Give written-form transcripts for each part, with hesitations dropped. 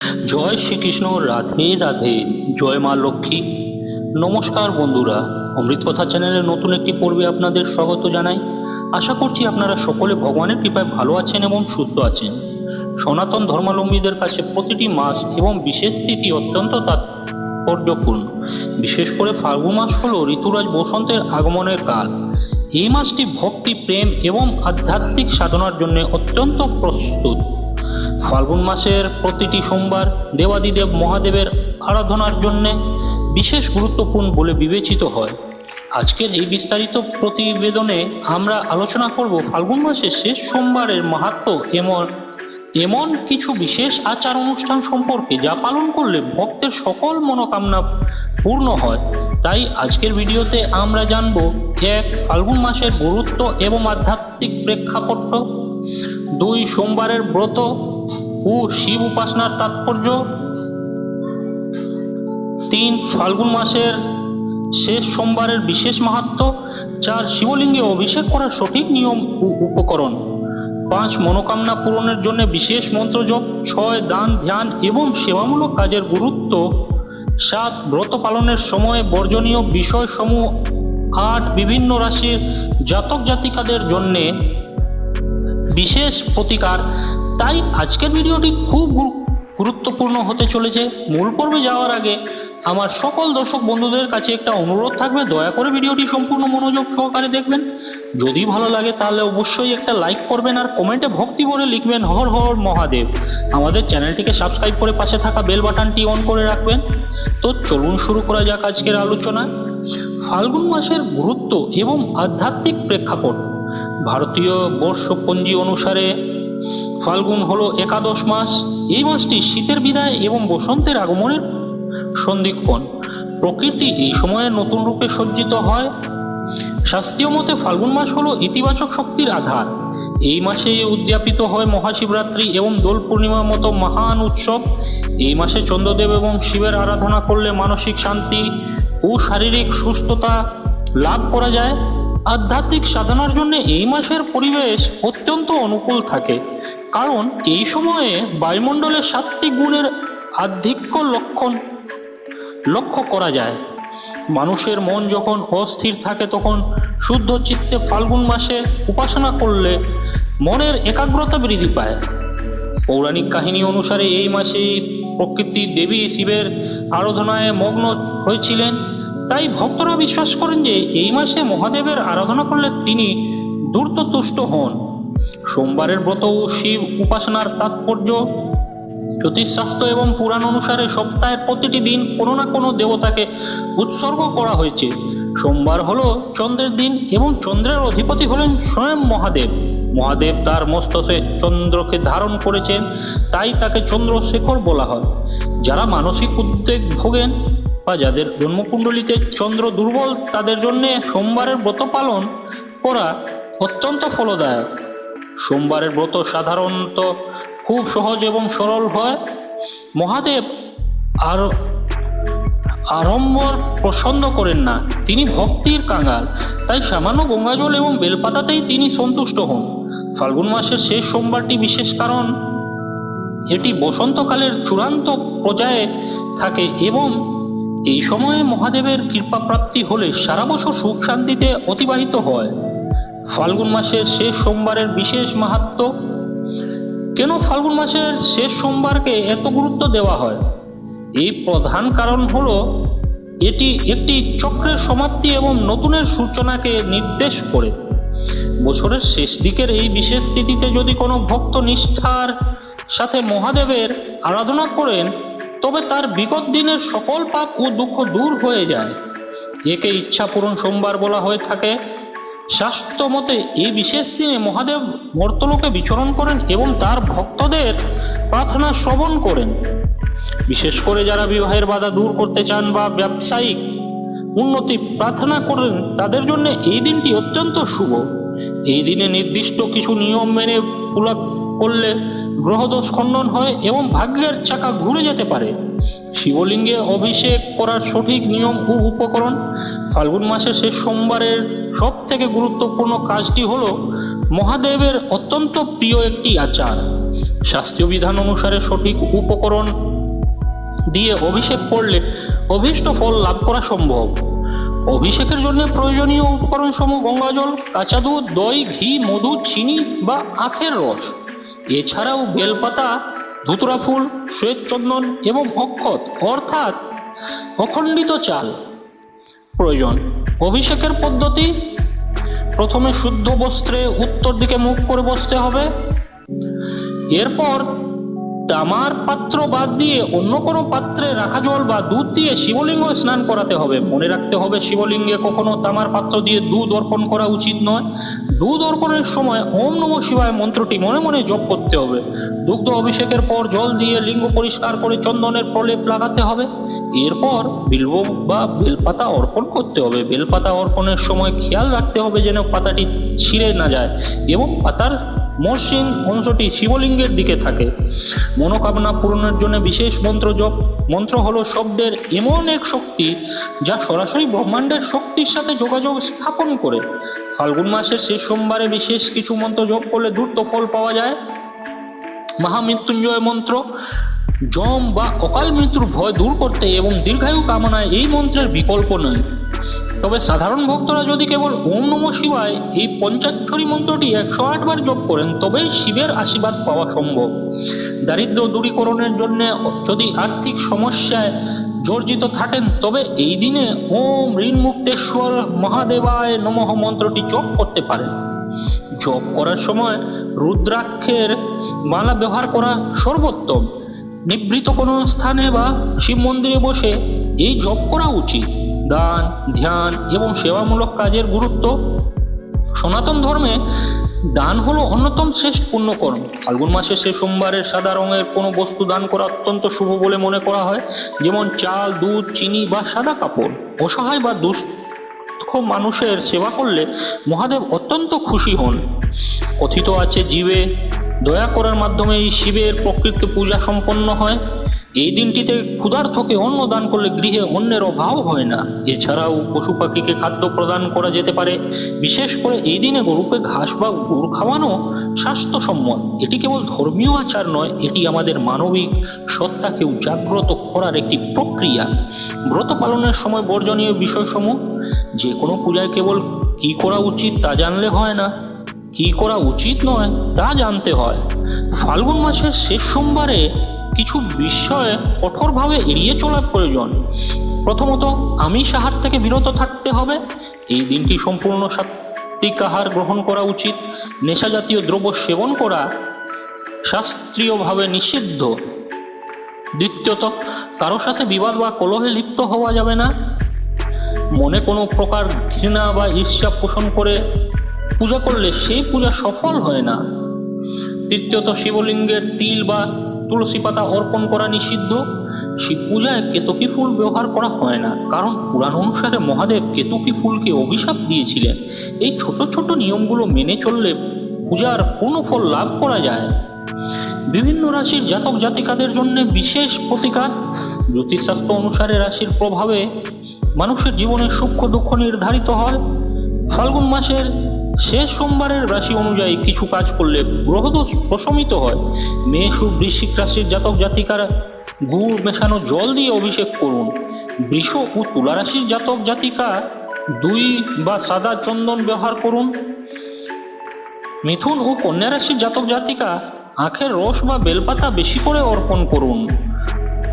জয় শ্রীকৃষ্ণ, রাধে রাধে, জয় মা লক্ষ্মী। নমস্কার বন্ধুরা, অমৃত কথা চ্যানেলের নতুন একটি পর্বে আপনাদের স্বাগত জানাই। আশা করছি আপনারা সকলে ভগবানের কৃপায় ভালো আছেন এবং সুস্থ আছেন। সনাতন ধর্মাবলম্বীদের কাছে প্রতিটি মাস এবং বিশেষ তিথি অত্যন্ত তাৎপর্যপূর্ণ। বিশেষ করে ফাল্গুন মাস হল ঋতুরাজ বসন্তের আগমনের কাল। এই মাসটি ভক্তি, প্রেম এবং আধ্যাত্মিক সাধনার জন্য অত্যন্ত প্রস্তুত। ফাল্গুন মাসের প্রতিটি সোমবার দেবাদিদেব মহাদেবের আরাধনার জন্য বিশেষ গুরুত্বপূর্ণ বলে বিবেচিত হয়। আজকের এই বিস্তারিত প্রতিবেদনে আমরা আলোচনা করব ফাল্গুন মাসের শেষ সোমবারের মাহাত্ম্য এমন কিছু বিশেষ আচার অনুষ্ঠান সম্পর্কে, যা পালন করলে ভক্তের সকল মনোকামনা পূর্ণ হয়। তাই আজকের ভিডিওতে আমরা জানব: 1. ফাল্গুন মাসের গুরুত্ব এবং আধ্যাত্মিক প্রেক্ষাপট। 2. সোমবারের ব্রত ও শিব উপাসনার তাৎপর্য। 3. ফাল্গুন মাসের শেষ সোমবারের বিশেষ মাহাত্ম্য। 4. শিবলিঙ্গে অভিষেক করার সঠিক নিয়ম ও উপকরণ। 5. মনোকামনা পূরণের জন্য বিশেষ মন্ত্র জপ। 6. দান, ধ্যান এবং সেবামূলক কাজের গুরুত্ব। 7. ব্রত পালনের সময় বর্জনীয় বিষয়সমূহ। 8. বিভিন্ন রাশির জাতক জাতিকাদের জন্য বিশেষ প্রতিকার। তাই আজকের ভিডিওটি খুব গুরুত্বপূর্ণ হতে চলেছে। মূল পর্বে যাওয়ার আগে আমার সকল দর্শক বন্ধুদের কাছে একটা অনুরোধ থাকবে, দয়া করে ভিডিওটি সম্পূর্ণ মনোযোগ সহকারে দেখবেন। যদি ভালো লাগে তাহলে অবশ্যই একটা লাইক করবেন আর কমেন্টে ভক্তি ভরে লিখবেন হর হর মহাদেব। আমাদের চ্যানেলটিকে সাবস্ক্রাইব করে পাশে থাকা বেল বাটনটি অন করে রাখবেন। তো চলুন শুরু করা যাক আজকের আলোচনা। ফাল্গুন মাসের গুরুত্ব এবং আধ্যাত্মিক প্রেক্ষাপট। ভারতীয় বর্ষপঞ্জি অনুসারে ফাল্গুন হলো একাদশ মাস। এই মাসটি শীতের বিদায় এবং বসন্তের আগমনের সন্ধিক্ষণ। প্রকৃতি এই সময়ে নতুন রূপে সজ্জিত হয়। শাস্ত্রীয় মতে ফাল্গুন মাস হলো ইতিবাচক শক্তির আধার। এই মাসে উদযাপিত হয় মহাশিবরাত্রি এবং দোল পূর্ণিমার মতো মহান উৎসব। এই মাসে চন্দ্রদেব এবং শিবের আরাধনা করলে মানসিক শান্তি ও শারীরিক সুস্থতা লাভ করা যায়। আধ্যাত্মিক সাধনার জন্য এই মাসের পরিবেশ অত্যন্ত অনুকূল থাকে, কারণ এই সময়ে বায়ুমণ্ডলের সাত্ত্বিক গুণের আধিক্য লক্ষ্য করা যায়। মানুষের মন যখন অস্থির থাকে তখন শুদ্ধ চিত্তে ফাল্গুন মাসে উপাসনা করলে মনের একাগ্রতা বৃদ্ধি পায়। পৌরাণিক কাহিনী অনুসারে এই মাসে প্রকৃতির দেবী শিবের আরাধনায় মগ্ন হয়েছিলেন। তাই ভক্তরা বিশ্বাস করেন যে এই মাসে মহাদেবের আরাধনা করলে তিনি দ্রুত তুষ্ট হন। সোমবারের ব্রত ও শিব উপাসনার তাৎপর্য। জ্যোতিষশাস্ত্র এবং পুরাণ অনুসারে সপ্তাহের প্রতিটি দিন কোনো না কোনো দেবতাকে উৎসর্গ করা হয়েছে। সোমবার হলো চন্দ্রের দিন এবং চন্দ্রের অধিপতি হলেন স্বয়ং মহাদেব। মহাদেব তার মস্তকে চন্দ্রকে ধারণ করেছেন, তাই তাকে চন্দ্রশেখর বলা হয়। যারা মানসিক উদ্বেগ ভোগেন বা যাদের জন্মকুণ্ডলিতে চন্দ্র দুর্বল, তাদের জন্য সোমবারের ব্রত পালন করা অত্যন্ত ফলদায়ক। সোমবারের ব্রত সাধারণত খুব সহজ এবং সরল হয়। মহাদেব আড়ম্বর পছন্দ করেন না, তিনি ভক্তির কাঙ্গাল। তাই সামান্য গঙ্গাজল এবং বেলপাতাতেই তিনি সন্তুষ্ট হন। ফাল্গুন মাসের শেষ সোমবারটি বিশেষ, কারণ এটি বসন্তকালের চূড়ান্ত পর্যায়ে থাকে এবং এই সময়ে মহাদেবের কৃপা প্রাপ্তি হলে সারা বছর সুখ শান্তিতে অতিবাহিত হয়। ফাল্গুন মাসের শেষ সোমবারের বিশেষ মাহাত্ম্য। কেন ফাল্গুন মাসের শেষ সোমবারকে এত গুরুত্ব দেওয়া হয়? এই প্রধান কারণ হলো এটি একটি চক্রের সমাপ্তি এবং নতুনের সূচনাকে নির্দেশ করে। বছরের শেষ দিকের এই বিশেষ তিথিতে যদি কোনো ভক্ত নিষ্ঠার সাথে মহাদেবের আরাধনা করেন, তবে তার বিগত দিনের সকল পাপ ও দুঃখ দূর হয়ে যায়। একে ইচ্ছা পূরণ সোমবার বলা হয়ে থাকে। শাস্ত্র মতে এই বিশেষ দিনে মহাদেব মর্তলোকে বিচরণ করেন এবং তার ভক্তদের প্রার্থনা শ্রবণ করেন। বিশেষ করে যারা বিবাহের বাধা দূর করতে চান বা ব্যবসায়িক উন্নতি প্রার্থনা করেন, তাদের জন্য এই দিনটি অত্যন্ত শুভ। এই দিনে নির্দিষ্ট কিছু নিয়ম মেনে পুরা করলে গ্রহদোষ খণ্ডন হয় এবং ভাগ্যের চাকা ঘুরে যেতে পারে। শিবলিঙ্গে অভিষেক করার সঠিক নিয়ম ও উপকরণ। ফাল্গুন মাসের শেষ সোমবারের সব থেকে গুরুত্বপূর্ণ কাজটি হলো মহাদেবের অত্যন্ত প্রিয় একটি আচার। শাস্ত্রীয় বিধান অনুসারে সঠিক উপকরণ দিয়ে অভিষেক করলে অভীষ্ট ফল লাভ করা সম্ভব। অভিষেকের জন্য প্রয়োজনীয় উপকরণ সমূহ গঙ্গাজল, কাঁচা দুধ, দই, ঘি, মধু, চিনি বা আখের রস। এছাড়াও বেলপাতা, ধুতুরা ফুল, শ্বেত চন্দন এবং অক্ষত অর্থাৎ অখণ্ডিত চাল প্রয়োজন। অভিষেকের পদ্ধতি: প্রথমে শুদ্ধ বস্ত্রে উত্তর দিকে মুখ করে বসতে হবে। এরপর তামার পাত্র বাদ দিয়ে অন্য কোনো পাত্রে রাখা জল বা দুধ দিয়ে শিবলিঙ্গ স্নান করাতে হবে। মনে রাখতে হবে, শিবলিঙ্গে কখনো তামার পাত্র দিয়ে দুধ অর্পণ করা উচিত নয়। দুধ অর্পণের সময় ওম নমঃ শিবায় মন্ত্রটি মনে মনে জপ করতে হবে। দুগ্ধ অভিষেকের পর জল দিয়ে লিঙ্গ পরিষ্কার করে চন্দনের প্রলেপ লাগাতে হবে। এরপর বিল্ব বা বেলপাতা অর্পণ করতে হবে। বেলপাতা অর্পণের সময় খেয়াল রাখতে হবে যেন পাতাটি ছিঁড়ে না যায় এবং পাতার মসৃণ অংশটি শিবলিঙ্গের দিকে থাকে। মনোকামনা পূরণের জন্য বিশেষ মন্ত্র জপ। মন্ত্র হলো শব্দের এমন এক শক্তি যা সরাসরি ব্রহ্মাণ্ডের শক্তির সাথে যোগাযোগ স্থাপন করে। ফাল্গুন মাসের শেষ সোমবারে বিশেষ কিছু মন্ত্র জপ করলে দ্রুত ফল পাওয়া যায়। মহামৃত্যুঞ্জয় মন্ত্র যম বা অকাল মৃত্যুর ভয় দূর করতে এবং দীর্ঘায়ু কামনায় এই মন্ত্রের বিকল্প নয়। তবে সাধারণ ভক্তরা যদি কেবল ওম নমঃ শিবায় এই পঞ্চাক্ষরী মন্ত্রটি 108 বার জপ করেন তবেই শিবের আশীর্বাদ পাওয়া সম্ভব। দারিদ্র্য দূরীকরণের জন্য যদি আর্থিক সমস্যায় জর্জিত থাকেন তবে এই দিনে ওম ঋণ মুক্তেশ্বর মহাদেবায় নমঃ মন্ত্রটি জপ করতে পারেন। জপ করার সময় রুদ্রাক্ষের মালা ব্যবহার করা সর্বোত্তম। নিভৃত কোনো স্থানে বা শিব মন্দিরে বসে এই জপ করা উচিত। দান, ধ্যান এবং সেবামূলক কাজের গুরুত্ব: সনাতন ধর্মে দান হলো অন্যতম শ্রেষ্ঠ পুণ্যকর্ম। ফাল্গুন মাসে সে সোমবারের সাদা রঙের কোনো বস্তু দান করা অত্যন্ত শুভ বলে মনে করা হয়, যেমন চাল, দুধ, চিনি বা সাদা কাপড়। অসহায় বা দুস্থ মানুষের সেবা করলে মহাদেব অত্যন্ত খুশি হন। কথিত আছে, জীবে দয়া করার মাধ্যমে এই শিবের প্রকৃত পূজা সম্পন্ন হয়। এই দিনটিতে ক্ষুধার্তকে অন্ন দান করলে গৃহে অন্যের অভাব হয় না। এছাড়াও পশু পাখিকে খাদ্য প্রদান করা যেতে পারে। বিশেষ করে এই দিনে গরুকে ঘাস বা গুড় খাওয়ানো স্বাস্থ্যসম্মত। এটি কেবল ধর্মীয় আচার নয়, এটি আমাদের মানবিক সত্তাকে জাগ্রত করার একটি প্রক্রিয়া। ব্রত পালনের সময় বর্জনীয় বিষয়সমূহ: যে কোনো পূজায় কেবল কি করা উচিত তা জানলে হয় না, কি করা উচিত নয় তা জানতে হয়। ফাল্গুন মাসের শেষ সোমবারে কিছু বিষয় কঠোরভাবে এড়িয়ে চলার প্রয়োজন। প্রথমত, আমিষ আহার থেকে বিরত থাকতে হবে। এই দিনটি সম্পূর্ণ সাত্ত্বিক আহার গ্রহণ করা উচিত। নেশা জাতীয় দ্রব্য সেবন করা শাস্ত্রীয়ভাবে নিষিদ্ধ। দ্বিতীয়ত, কারো সাথে বিবাদ বা কলহে লিপ্ত হওয়া যাবে না। মনে কোনো প্রকার ঘৃণা বা ঈর্ষা পোষণ করে পূজা করলে সেই পূজা সফল হয় না। তৃতীয়ত, শিবলিঙ্গের তিল বা তুলসী পাতা অর্পণ করা নিষিদ্ধ। শিব পূজায় কেতকী ফুল ব্যবহার করা হয় না, কারণ পুরাণ অনুসারে মহাদেব কেতকী ফুলকে অভিশাপ দিয়েছিলেন। এই ছোট ছোট নিয়মগুলো মেনে চললে পূজার পূর্ণ ফল লাভ করা যায়। বিভিন্ন রাশির জাতক জাতিকাদের জন্য বিশেষ প্রতিকার: জ্যোতিষশাস্ত্র অনুসারে রাশির প্রভাবে মানুষের জীবনের সূক্ষ্ম দুঃখ নির্ধারিত হয়। ফাল্গুন মাসের শেষ সোমবারের রাশি অনুযায়ী কিছু কাজ করলে গ্রহদোষ প্রশমিত হয়। মেষ ও বৃশ্চিক রাশির জাতক জাতিকারা গুড় মেশানো জল দিয়ে অভিষেক করুন। বৃষ ও তুলা রাশির জাতক জাতিকা দই বা সাদা চন্দন ব্যবহার করুন। মিথুন ও কন্যা রাশির জাতক জাতিকা আখের রস বা বেলপাতা বেশি করে অর্পণ করুন।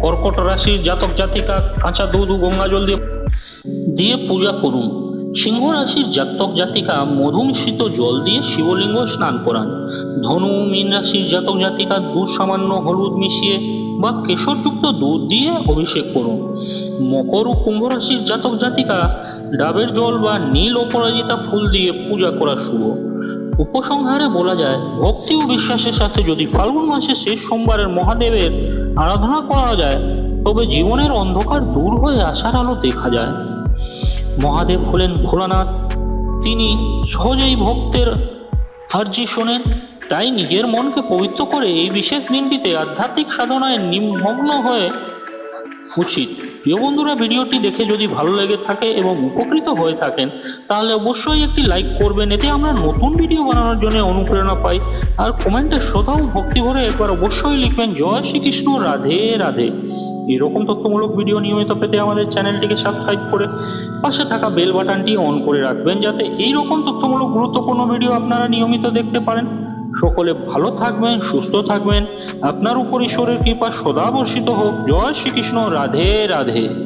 কর্কট রাশির জাতক জাতিকা কাঁচা দুধ ও গঙ্গাজল দিয়ে পূজা করুন। সিংহ রাশির জাতক জাতিকা মধু মিশ্রিত জল দিয়ে শিবলিঙ্গ স্নান করান। ধনু মীন রাশির জাতক জাতিকা দুধ সামান্য হলুদ মিশিয়ে বা কেশরযুক্ত দুধ দিয়ে অভিষেক করুন। মকর ও কুম্ভ রাশির জাতক জাতিকা ডাবের জল বা নীল অপরাজিতা ফুল দিয়ে পূজা করা শুভ। উপসংহারে বলা যায়, ভক্তি ও বিশ্বাসের সাথে যদি ফাল্গুন মাসের শেষ সোমবারের মহাদেবের আরাধনা করা যায় তবে জীবনের অন্ধকার দূর হয়ে আসার আলো দেখা যায়। মহাদেব হলেন ভোলানাথ। তিনি সহজেই ভক্তের আর্জি শোনেন। তাই নিজের মনকে পবিত্র করে এই বিশেষ দিনটিতে আধ্যাত্মিক সাধনায় নিমগ্ন হয়ে উচিত। প্রিয় বন্ধুরা, ভিডিওটি দেখে যদি ভালো লেগে থাকে এবং উপকৃত হয়ে থাকেন তাহলে অবশ্যই একটি লাইক করবেন, এতে আমরা নতুন ভিডিও বানানোর জন্য অনুপ্রেরণা পাই। আর কমেন্টে শ্রদ্ধা ও ভক্তি ভরে একবার অবশ্যই লিখবেন জয় শ্রীকৃষ্ণ, রাধে রাধে। এরকম তথ্যমূলক ভিডিও নিয়মিত পেতে আমাদের চ্যানেলটিকে সাবস্ক্রাইব করে পাশে থাকা বেল বাটনটি অন করে রাখবেন, যাতে এই রকম তথ্যমূলক গুরুত্বপূর্ণ ভিডিও আপনারা নিয়মিত দেখতে পারেন। সকলে ভালো থাকবেন, সুস্থ থাকবেন, আপনার উপর ঈশ্বরের কৃপা সদা বর্ষিত হোক। জয় শ্রীকৃষ্ণ, রাধে রাধে।